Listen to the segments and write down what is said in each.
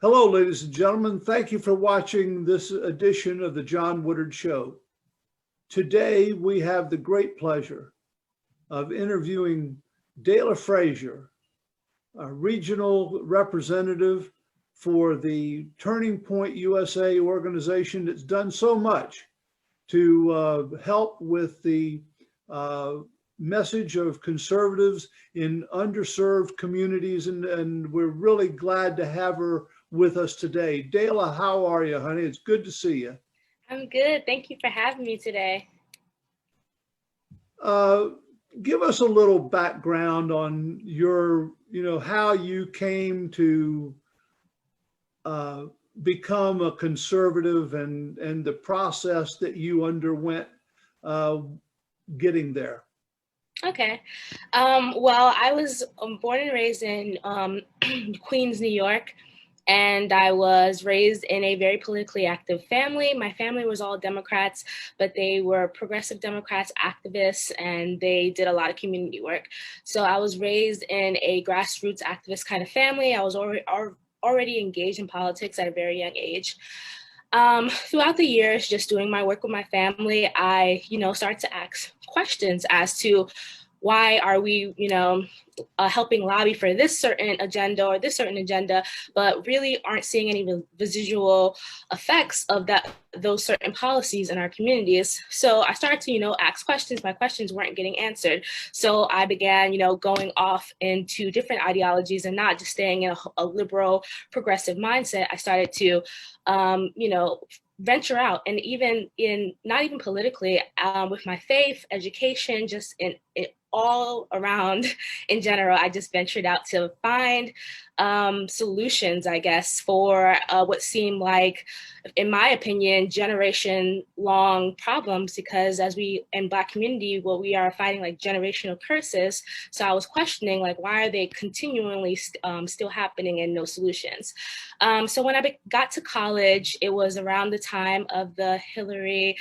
Hello, ladies and gentlemen. Thank you for watching this edition of the John Woodard Show. Today, we have the great pleasure of interviewing Daela Frase, a regional representative for the Turning Point USA organization that's done so much to help with the message of conservatives in underserved communities. And we're really glad to have her with us today. Daela, how are you, honey? It's good to see you. I'm good. Thank you for having me today. Uh, Give us a little background on how you came to uh, become a conservative and the process that you underwent uh, getting there. Okay. Well, I was born and raised in Queens, New York, and I was raised in a very politically active family. My family was all Democrats, but they were progressive Democrats, activists, and they did a lot of community work. So I was raised in a grassroots activist kind of family. I was already engaged in politics at a very young age. Throughout the years, just doing my work with my family, I, started to ask questions as to why are we, helping lobby for this certain agenda or this certain agenda, but really aren't seeing any residual effects of those certain policies in our communities. So I started to, ask questions. My questions weren't getting answered. So I began, going off into different ideologies and not just staying in a liberal, progressive mindset. I started to, venture out, and even in not even politically, with my faith, education, just in all around in general, I just ventured out to find solutions, I guess, for what seemed like, in my opinion, generation long problems, because as we in Black community, well, we are fighting like generational curses. So I was questioning, like, why are they continually still happening and no solutions? So when I got to college, it was around the time of the Hillary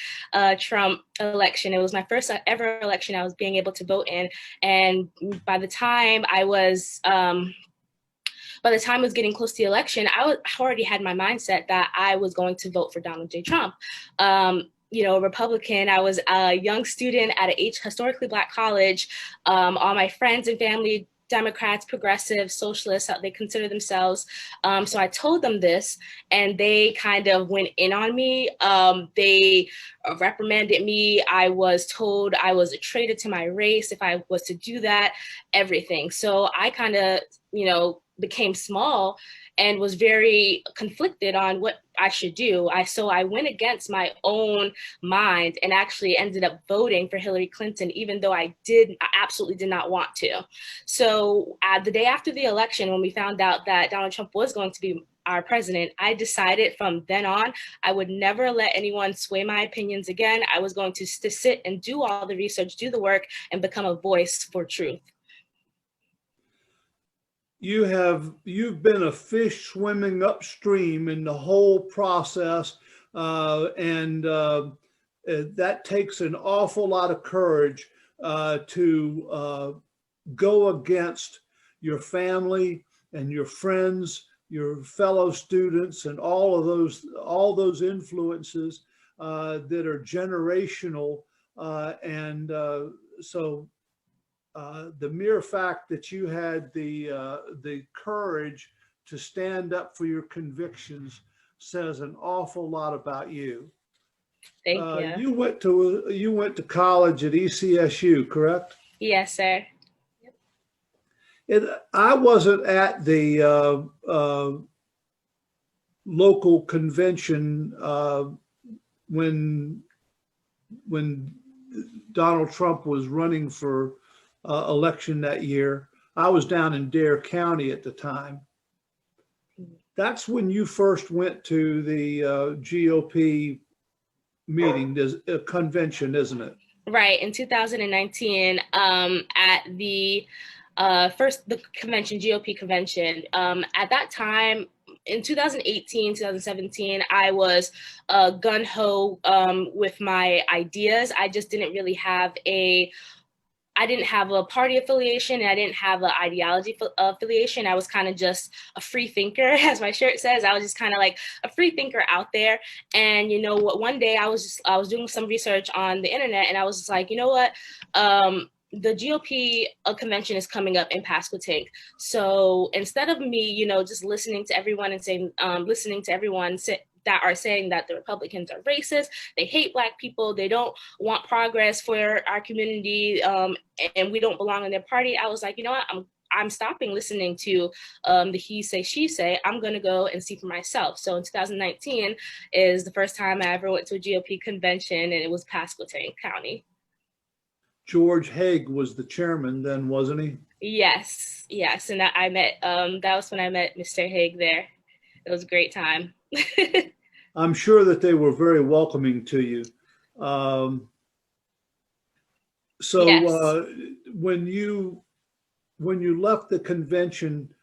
Trump election. It was my first ever election I was being able to vote in. And by the time I was getting close to the election, I already had my mindset that I was going to vote for Donald J. Trump. Republican. I was a young student at a historically Black college. All my friends and family, Democrats, progressives, socialists, how they consider themselves. So I told them this, and they kind of went in on me. They reprimanded me. I was told I was a traitor to my race if I was to do that, everything. So I kind of, became small and was very conflicted on what I should do. So I went against my own mind and actually ended up voting for Hillary Clinton, even though I absolutely did not want to. So the day after the election, when we found out that Donald Trump was going to be our president, I decided from then on, I would never let anyone sway my opinions again. I was going to sit and do all the research, do the work, and become a voice for truth. You've been a fish swimming upstream in the whole process, and that takes an awful lot of courage to go against your family and your friends, your fellow students, and all those influences that are generational, and so the mere fact that you had the courage to stand up for your convictions says an awful lot about you. Thank you. You went to college at ECSU, correct? Yes, sir. I wasn't at the local convention when when Donald Trump was running for election that year. I was down in Dare County at the time. That's when you first went to the GOP meeting, convention, isn't it? Right, in 2019, at the the convention, GOP convention. At that time, in 2018, 2017, I was gun ho with my ideas. I just didn't really have I didn't have a party affiliation and I didn't have an ideology affiliation. I was kind of just a free thinker, as my shirt says. I was just kind of like a free thinker out there. And you know what? One day I was doing some research on the internet, and I was just like, you know what? The GOP convention is coming up in Pasquotank. So instead of me, you know, just listening to everyone and saying, that are saying that the Republicans are racist, they hate Black people, they don't want progress for our community, and we don't belong in their party, I was like, you know what, I'm stopping listening to the he say, she say. I'm going to go and see for myself. So in 2019 is the first time I ever went to a GOP convention, and it was Pasquotank County. George Haig was the chairman then, wasn't he? Yes, yes. And I met, that was when I met Mr. Haig there. It was a great time. I'm sure that they were very welcoming to you. Yes. When you left the convention,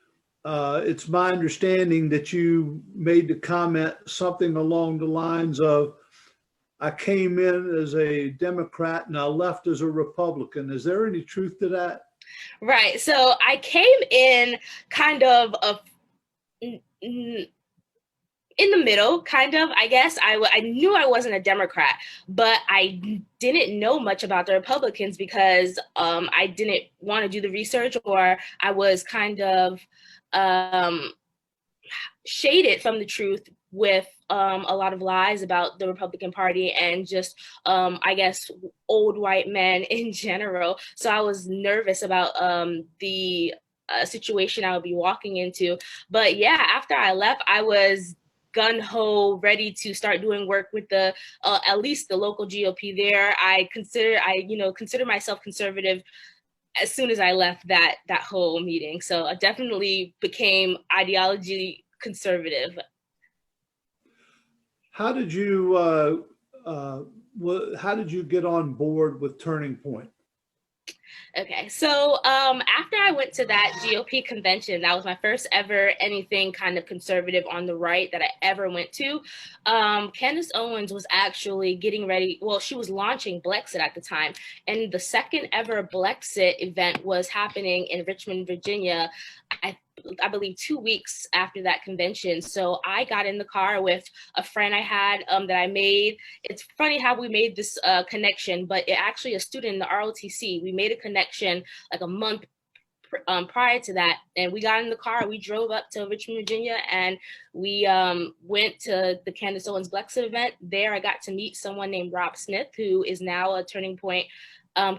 it's my understanding that you made the comment something along the lines of, I came in as a Democrat and I left as a Republican. Is there any truth to that? Right. So I came in kind of in the middle, kind of, I guess. I knew I wasn't a Democrat, but I didn't know much about the Republicans because I didn't want to do the research, or I was kind of shaded from the truth with a lot of lies about the Republican Party and just, I guess, old white men in general. So I was nervous about the situation I would be walking into. But yeah, after I left, I was gun-ho, ready to start doing work with the at least the local GOP there. I consider myself conservative as soon as I left that whole meeting. So I definitely became ideology conservative. How did you get on board with Turning Point? Okay, so after I went to that GOP convention, that was my first ever anything kind of conservative on the right that I ever went to. Candace Owens was actually getting ready. Well, she was launching Blexit at the time, and the second ever Blexit event was happening in Richmond, Virginia. I believe 2 weeks after that convention. So I got in the car with a friend I had that I made. It's funny how we made this connection, but actually a student in the ROTC, we made a connection like a month prior to that. And we got in the car, we drove up to Richmond, Virginia, and we went to the Candace Owens Blexit event. There I got to meet someone named Rob Smith, who is now a Turning Point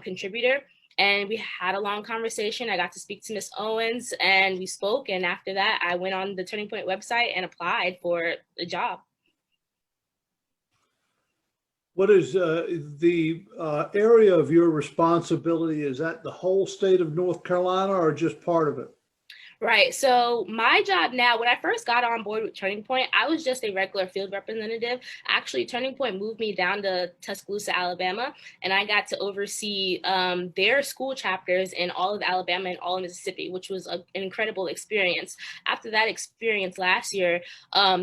contributor. And we had a long conversation. I got to speak to Miss Owens, and we spoke. And after that, I went on the Turning Point website and applied for the job. What is the area of your responsibility? Is that the whole state of North Carolina or just part of it? Right. So my job now, when I first got on board with Turning Point, I was just a regular field representative. Actually, Turning Point moved me down to Tuscaloosa, Alabama, and I got to oversee their school chapters in all of Alabama and all of Mississippi, which was an incredible experience. After that experience last year,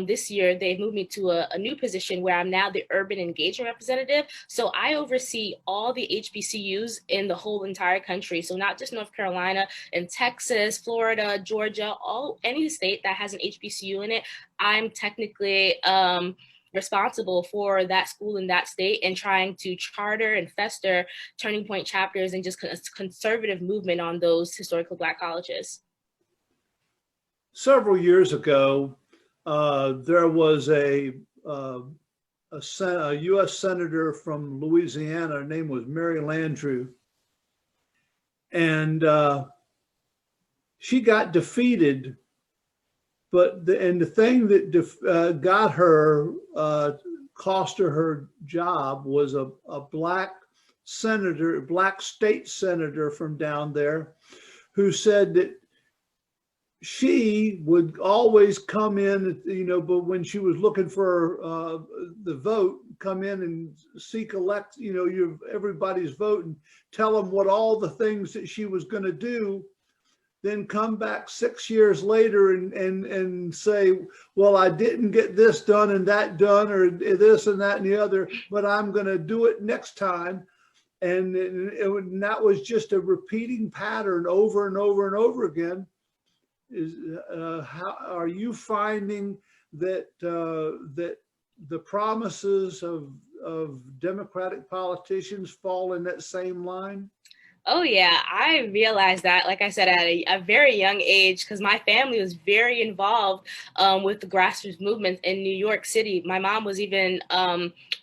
this year, they moved me to a new position where I'm now the urban engagement representative. So I oversee all the HBCUs in the whole entire country. So not just North Carolina, in Texas, Florida, Georgia, any state that has an HBCU in it, I'm technically responsible for that school in that state and trying to charter and fester Turning Point chapters and just conservative movement on those historical Black colleges. Several years ago, there was a U.S. Senator from Louisiana. Her name was Mary Landrieu. And she got defeated, but the thing that got her, cost her job was a Black senator, Black state senator from down there, who said that she would always come in, but when she was looking for the vote, come in and seek everybody's vote and tell them what all the things that she was going to do, then come back 6 years later and say, well, I didn't get this done and that done, or this and that and the other, but I'm going to do it next time. and that was just a repeating pattern over and over and over again. How are you finding that that the promises of Democratic politicians fall in that same line? Oh yeah, I realized that, like I said, at a very young age, because my family was very involved with the grassroots movement in New York City. My mom was even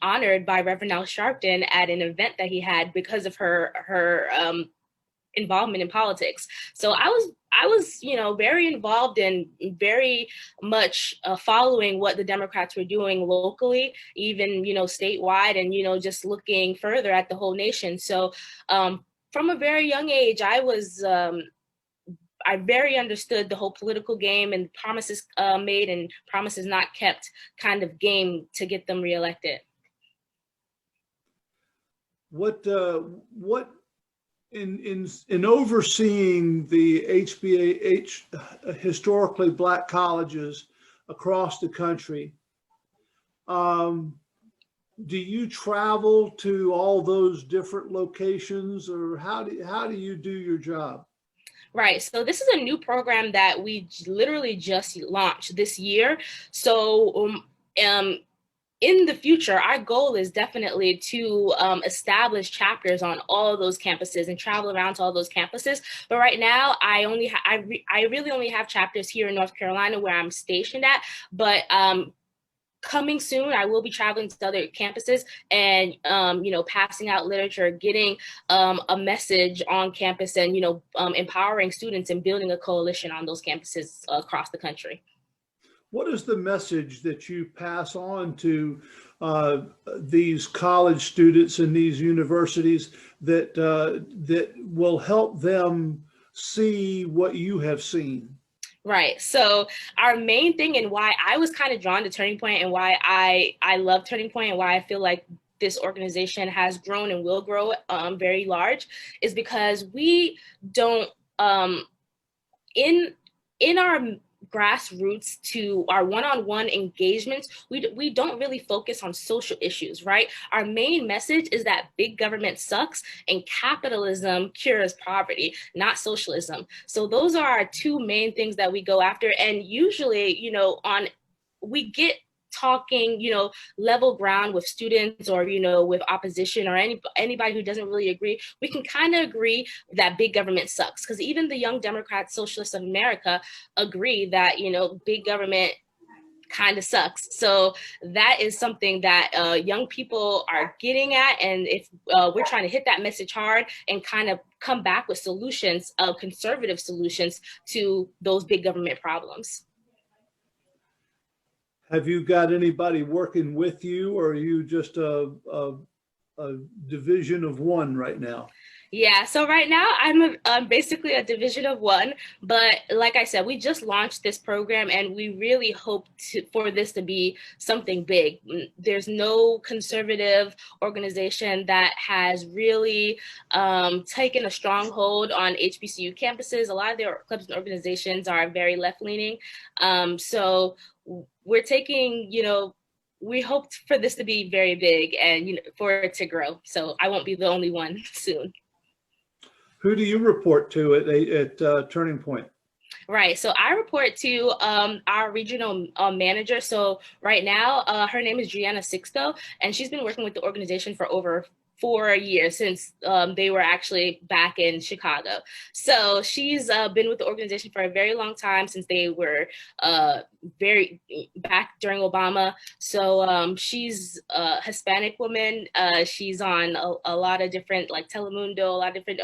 honored by Reverend Al Sharpton at an event that he had because of her involvement in politics. So I was very involved and very much following what the Democrats were doing locally, even statewide, and just looking further at the whole nation. So from a very young age, I very understood the whole political game and promises made and promises not kept kind of game to get them reelected. What in overseeing the HBAH historically Black colleges across the country, do you travel to all those different locations, or how do you do your job? Right. So this is a new program that we literally just launched this year. So in the future, our goal is definitely to establish chapters on all of those campuses and travel around to all those campuses. But right now, I really only have chapters here in North Carolina where I'm stationed at. But coming soon, I will be traveling to other campuses and passing out literature, getting a message on campus, and empowering students and building a coalition on those campuses across the country. What is the message that you pass on to these college students and these universities that that will help them see what you have seen? Right. So our main thing, and why I was kind of drawn to Turning Point, and why I love Turning Point, and why I feel like this organization has grown and will grow very large, is because we don't in our grassroots to our one-on-one engagements, we don't really focus on social issues, right? Our main message is that big government sucks and capitalism cures poverty, not socialism. So those are our two main things that we go after. And usually, we get talking, level ground with students, or, with opposition, or anybody who doesn't really agree. We can kind of agree that big government sucks, because even the Young Democrats, Socialists of America agree that, big government kind of sucks. So that is something that young people are getting at. And if we're trying to hit that message hard and kind of come back with solutions, conservative solutions to those big government problems. Have you got anybody working with you, or are you just a division of one right now? Yeah, so right now I'm basically a division of one, but like I said, we just launched this program and we really hope for this to be something big. There's no conservative organization that has really taken a stronghold on HBCU campuses. A lot of their clubs and organizations are very left-leaning. So we're taking, we hoped for this to be very big and for it to grow. So I won't be the only one soon. Who do you report to at Turning Point? Right. So I report to our regional manager. So right now, her name is Gianna Sixto, and she's been working with the organization for over 4 years, since they were actually back in Chicago. So she's been with the organization for a very long time, since they were very back during Obama. So she's a Hispanic woman. She's on a lot of different, like Telemundo, a lot of different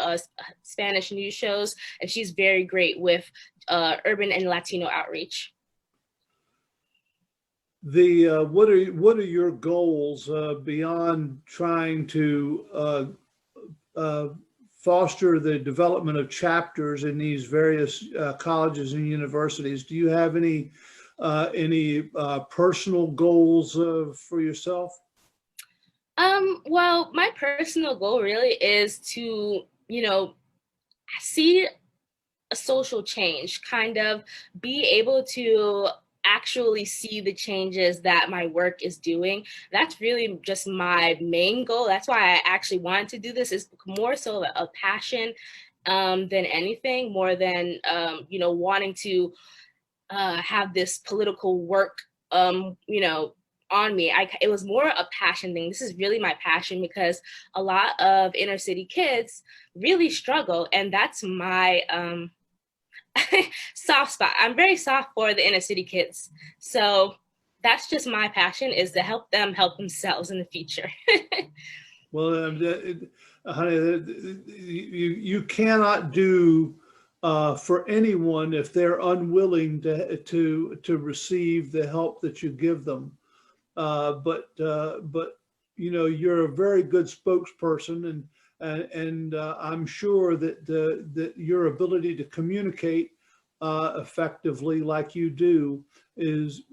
Spanish news shows, and she's very great with urban and Latino outreach. What are your goals beyond trying to foster the development of chapters in these various colleges and universities? Do you have any personal goals for yourself? Well, my personal goal really is to, see a social change, kind of be able to actually see the changes that my work is doing. That's really just my main goal. That's why I actually wanted to do this, is more so a passion than anything, more than, wanting to have this political work, on me. It was more a passion thing. This is really my passion, because a lot of inner city kids really struggle, and that's my soft spot. I'm very soft for the inner city kids. So that's just my passion, is to help them help themselves in the future. Well, honey, you cannot do for anyone if they're unwilling to receive the help that you give them. But you're a very good spokesperson, and I'm sure that your ability to communicate effectively, like you do, is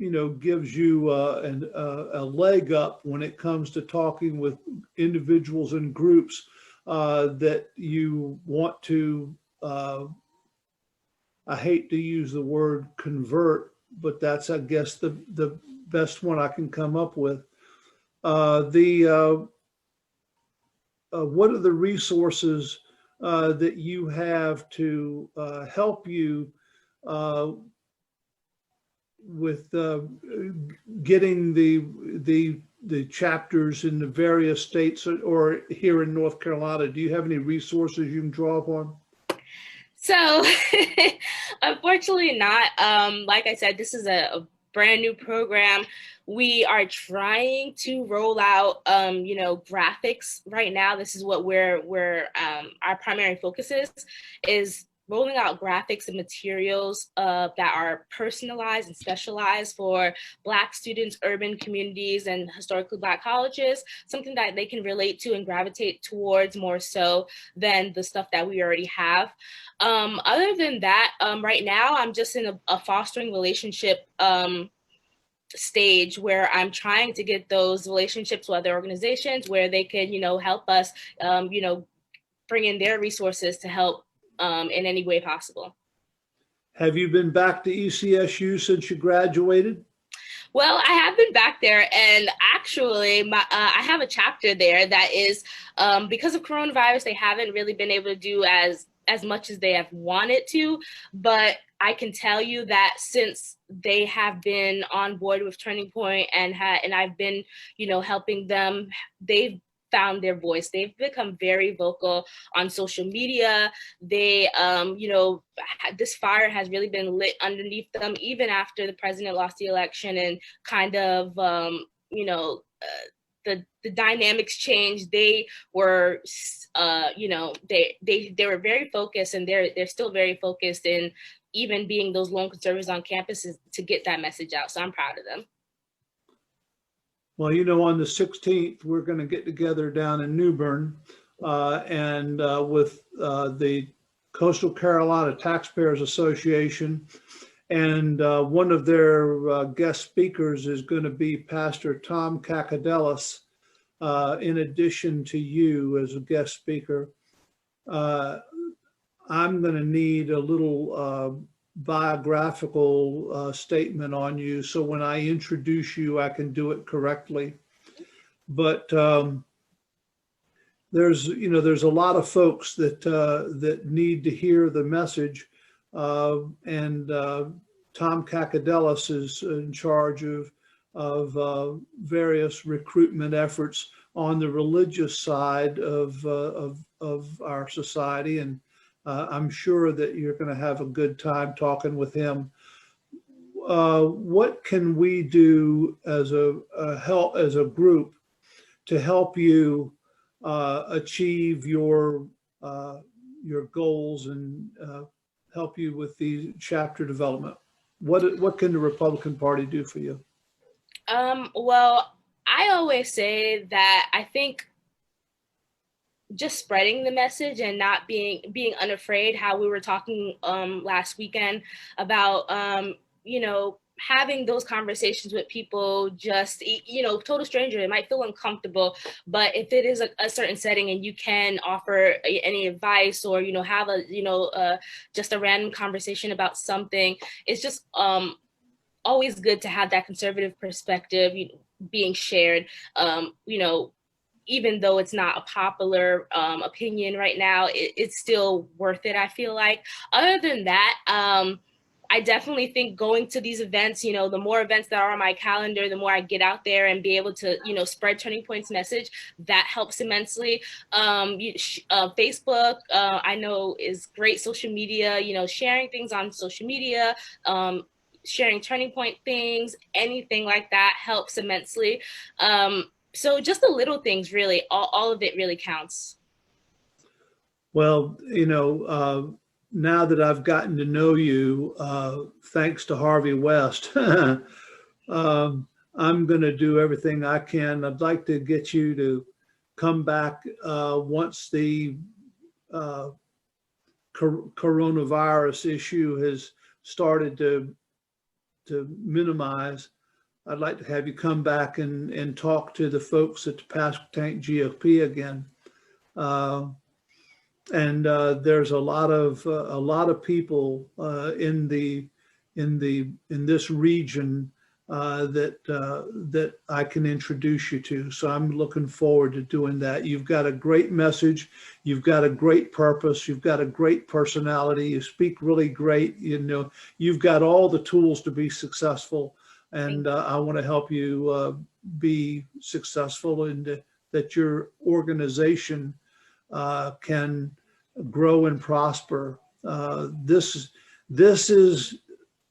gives you a leg up when it comes to talking with individuals and groups that you want to. I hate to use the word convert, but that's, I guess, the best one I can come up with. What are the resources that you have to help you with getting the chapters in the various states or here in North Carolina? Do you have any resources you can draw upon? So unfortunately not. Like I said, this is a brand new program. We are trying to roll out, graphics right now. This is what our primary focus is rolling out graphics and materials that are personalized and specialized for Black students, urban communities, and historically Black colleges, something that they can relate to and gravitate towards more so than the stuff that we already have. Other than that, right now, I'm just in a fostering relationship stage where I'm trying to get those relationships with other organizations where they can, help us, bring in their resources to help in any way possible. Have you been back to ECSU since you graduated? Well, I have been back there, and actually, I have a chapter there that is, because of coronavirus, they haven't really been able to do as much as they have wanted to, but I can tell you that since they have been on board with Turning Point and I've been, helping them, they've found their voice. They've become very vocal on social media. They, this fire has really been lit underneath them, even after the president lost the election and kind of, the dynamics changed. They were, they were very focused, and they're still very focused in even being those lone conservatives on campuses to get that message out. So I'm proud of them. Well, on the 16th, we're going to get together down in New Bern and with the Coastal Carolina Taxpayers Association. And one of their guest speakers is going to be Pastor Tom Kakadelis, in addition to you as a guest speaker. I'm going to need a little biographical statement on you, so when I introduce you, I can do it correctly. But there's a lot of folks that need to hear the message, and Tom Kakadelis is in charge of various recruitment efforts on the religious side of our society, and I'm sure that you're going to have a good time talking with him. What can we do as a group to help you achieve your goals and help you with the chapter development? What can the Republican Party do for you? Well, I always say that I think just spreading the message and not being unafraid, how we were talking last weekend about having those conversations with people, just total stranger, it might feel uncomfortable, but if it is a certain setting and you can offer any advice or have just a random conversation about something, it's just always good to have that conservative perspective being shared, even though it's not a popular opinion right now, it's still worth it, I feel like. Other than that, I definitely think going to these events, the more events that are on my calendar, the more I get out there and be able to, spread Turning Point's message, that helps immensely. Facebook, I know, is great social media, sharing things on social media, sharing Turning Point things, anything like that helps immensely. So just the little things, really, all of it really counts. Well, now that I've gotten to know you, thanks to Harvey West, I'm going to do everything I can. I'd like to get you to come back once the coronavirus issue has started to minimize. I'd like to have you come back and talk to the folks at the Pasquotank GOP again. And there's a lot of people in this region that I can introduce you to. So I'm looking forward to doing that. You've got a great message. You've got a great purpose. You've got a great personality. You speak really great. You've got all the tools to be successful. And I want to help you be successful, and that your organization can grow and prosper. This is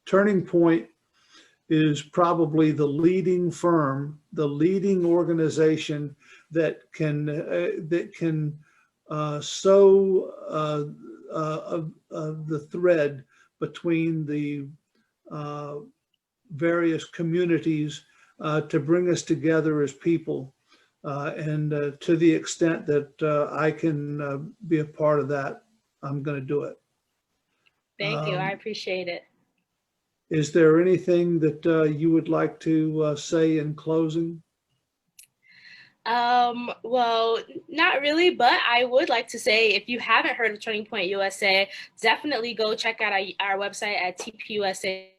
Turning Point is probably the leading firm, the leading organization that can sew the thread between the various communities to bring us together as people. And to the extent that I can be a part of that, I'm going to do it. Thank you. I appreciate it. Is there anything that you would like to say in closing? Well, not really, but I would like to say, if you haven't heard of Turning Point USA, definitely go check out our website at tpusa.com.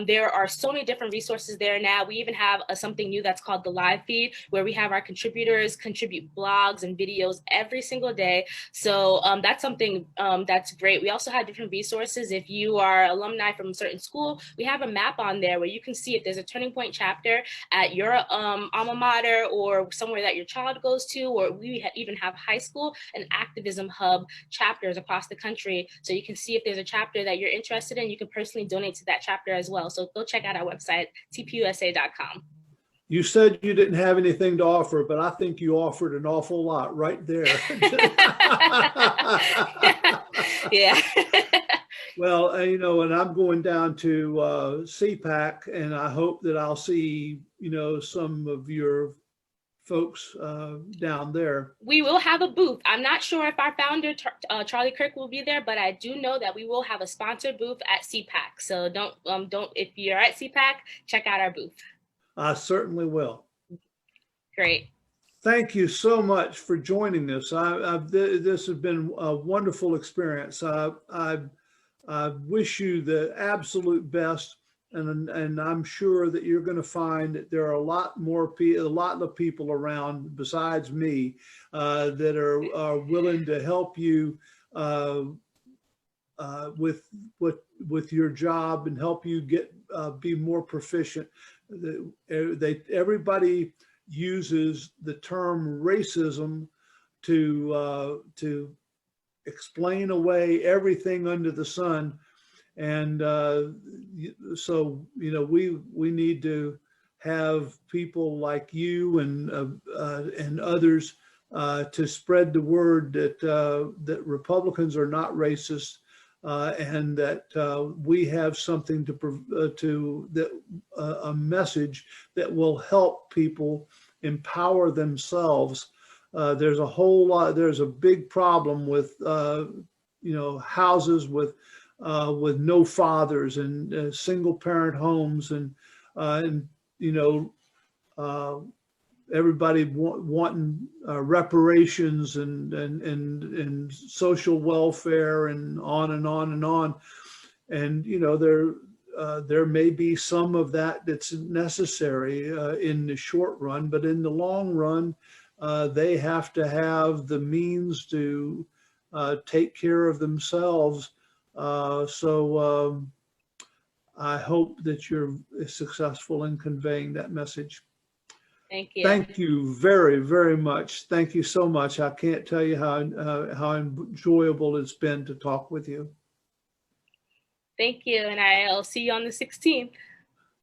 There are so many different resources there now. We even have something new that's called the live feed, where we have our contributors contribute blogs and videos every single day. So that's something that's great. We also have different resources. If you are alumni from a certain school, we have a map on there where you can see if there's a Turning Point chapter at your alma mater or somewhere that your child goes to, or we even have high school and activism hub chapters across the country. So you can see if there's a chapter that you're interested in. You can personally donate to that chapter as well. So go check out our website, tpusa.com. You said you didn't have anything to offer, but I think you offered an awful lot right there. Yeah. Well, and I'm going down to CPAC, and I hope that I'll see, some of your folks down there. We will have a booth. I'm not sure if our founder, Charlie Kirk, will be there, but I do know that we will have a sponsored booth at CPAC. So don't, if you're at CPAC, check out our booth. I certainly will. Great. Thank you so much for joining us. This has been a wonderful experience. I wish you the absolute best. And I'm sure that you're going to find that there are a lot of people around besides me that are willing to help you with your job and help you be more proficient. Everybody uses the term racism to explain away everything under the sun. And so, we need to have people like you and others to spread the word that Republicans are not racist, and that we have something a message that will help people empower themselves. There's a big problem with houses with no fathers and single parent homes and everybody wanting reparations and social welfare and on and on and on. And there may be some of that that's necessary in the short run, but in the long run, they have to have the means to take care of themselves. So I hope that you're successful in conveying that message. Thank you. Thank you very, very much. Thank you so much. I can't tell you how enjoyable it's been to talk with you. Thank you, and I'll see you on the 16th.